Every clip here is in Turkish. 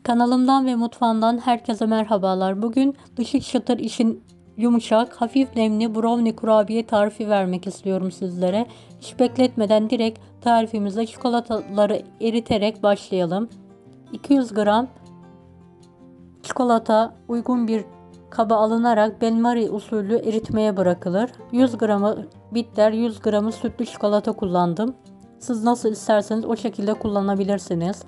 Kanalımdan ve mutfağımdan herkese merhabalar. Bugün dışı çıtır için yumuşak, hafif nemli brownie kurabiye tarifi vermek istiyorum sizlere. Hiç bekletmeden direkt tarifimize çikolataları eriterek başlayalım. 200 gram çikolata uygun bir kaba alınarak benmari usulü eritmeye bırakılır. 100 gramı bitter, 100 gramı sütlü çikolata kullandım. Siz nasıl isterseniz o şekilde kullanabilirsiniz.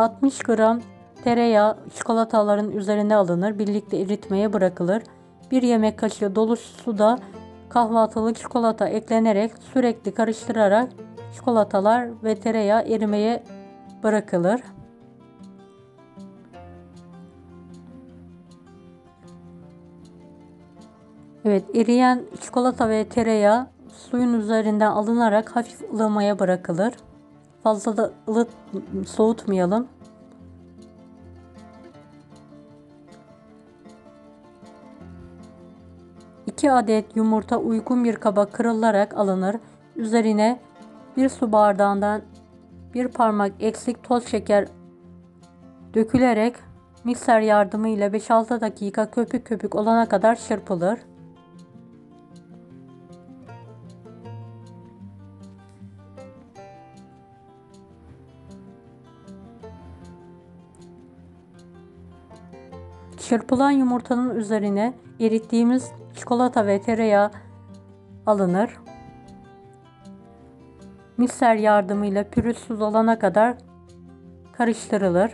60 gram tereyağı çikolataların üzerine alınır. Birlikte eritmeye bırakılır. 1 yemek kaşığı dolusu da kahvaltılık çikolata eklenerek sürekli karıştırarak çikolatalar ve tereyağı erimeye bırakılır. Evet, eriyen çikolata ve tereyağı suyun üzerinden alınarak hafif ılımaya bırakılır. Fazla da soğutmayalım. 2 adet yumurta uygun bir kaba kırılarak alınır. Üzerine 1 su bardağından 1 parmak eksik toz şeker dökülerek mikser yardımıyla 5-6 dakika köpük köpük olana kadar çırpılır. Çırpılan yumurtanın üzerine erittiğimiz çikolata ve tereyağı alınır. Mikser yardımıyla pürüzsüz olana kadar karıştırılır.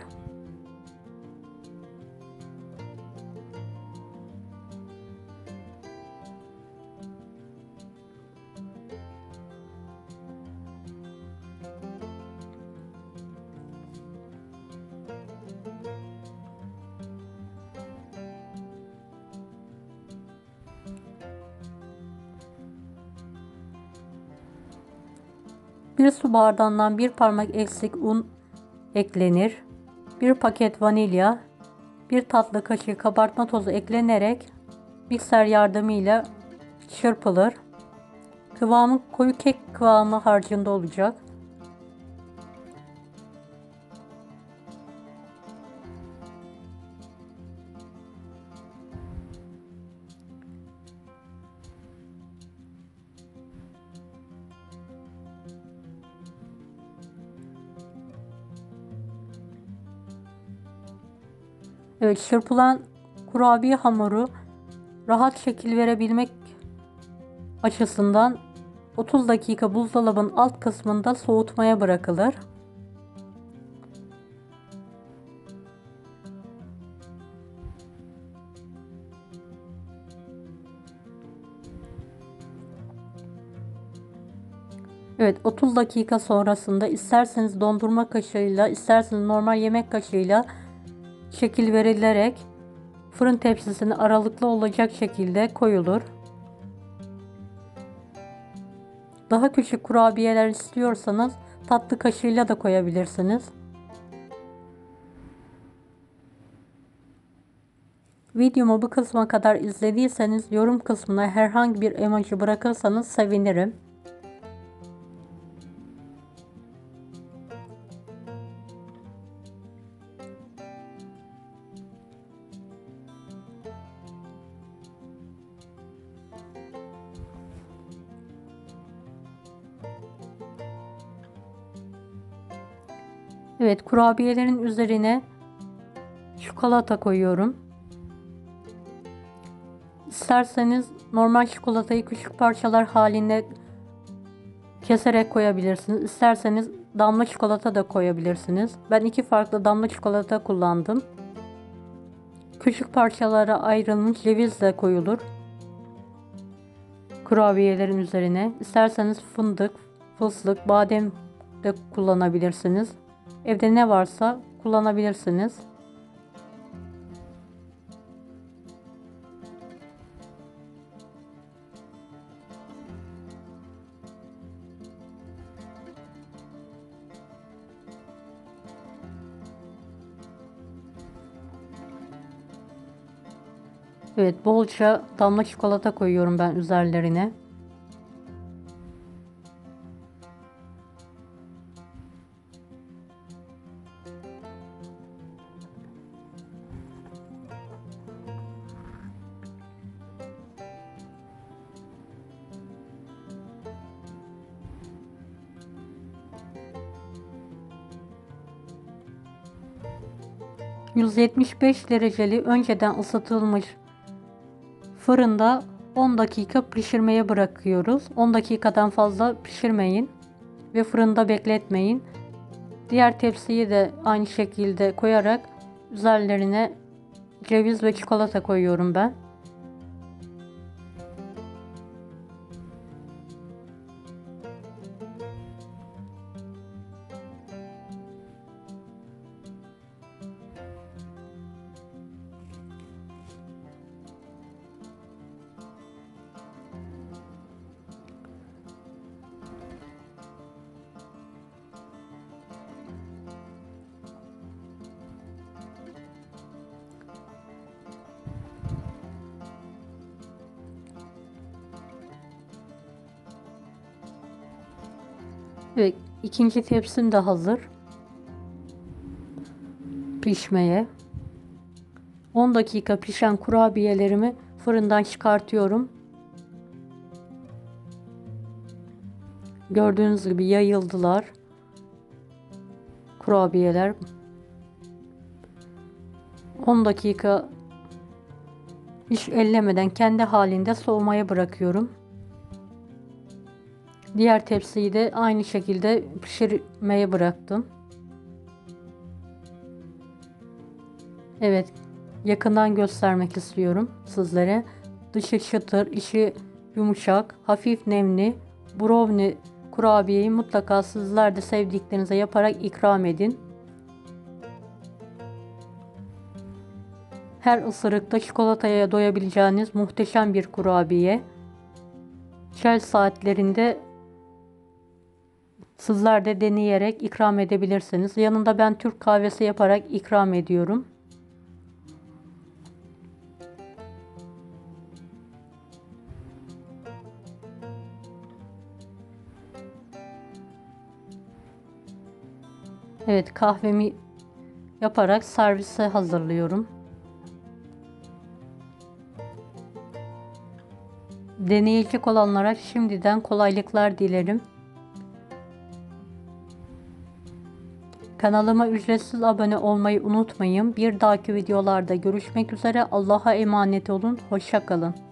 Bir su bardağından 1 parmak eksik un eklenir. 1 paket vanilya, 1 tatlı kaşığı kabartma tozu eklenerek mikser yardımıyla çırpılır. Kıvamı koyu kek kıvamı harcında olacak. Evet, çırpılan kurabiye hamuru rahat şekil verebilmek açısından 30 dakika buzdolabının alt kısmında soğutmaya bırakılır. Evet, 30 dakika sonrasında isterseniz dondurma kaşığıyla, isterseniz normal yemek kaşığıyla şekil verilerek fırın tepsisine aralıklı olacak şekilde koyulur. Daha küçük kurabiyeler istiyorsanız tatlı kaşığıyla da koyabilirsiniz. Videomu bu kısma kadar izlediyseniz yorum kısmına herhangi bir emoji bırakırsanız sevinirim. Evet, kurabiyelerin üzerine çikolata koyuyorum. İsterseniz normal çikolatayı küçük parçalar halinde keserek koyabilirsiniz. İsterseniz damla çikolata da koyabilirsiniz. Ben 2 farklı damla çikolata kullandım. Küçük parçalara ayrılmış ceviz de koyulur kurabiyelerin üzerine. İsterseniz fındık, fıstık, badem de kullanabilirsiniz. Evde ne varsa kullanabilirsiniz. Evet, bolca damla çikolata koyuyorum ben üzerlerine. 175 dereceli önceden ısıtılmış fırında 10 dakika pişirmeye bırakıyoruz. 10 dakikadan fazla pişirmeyin ve fırında bekletmeyin. Diğer tepsiyi de aynı şekilde koyarak üzerlerine ceviz ve çikolata koyuyorum ben. Ve ikinci tepsim de hazır pişmeye. 10 dakika pişen kurabiyelerimi fırından çıkartıyorum. Gördüğünüz gibi yayıldılar kurabiyeler. 10 dakika hiç ellemeden kendi halinde soğumaya bırakıyorum. Diğer tepsiyi de aynı şekilde pişirmeye bıraktım. Evet, yakından göstermek istiyorum sizlere. Dışı çıtır, içi yumuşak, hafif nemli brownie kurabiyeyi mutlaka sizler de sevdiklerinize yaparak ikram edin. Her ısırıkta çikolataya doyabileceğiniz muhteşem bir kurabiye. Çay saatlerinde sizler de deneyerek ikram edebilirsiniz. Yanında ben Türk kahvesi yaparak ikram ediyorum. Evet, kahvemi yaparak servise hazırlıyorum. Deneyecek olanlara şimdiden kolaylıklar dilerim. Kanalıma ücretsiz abone olmayı unutmayın. Bir dahaki videolarda görüşmek üzere. Allah'a emanet olun. Hoşça kalın.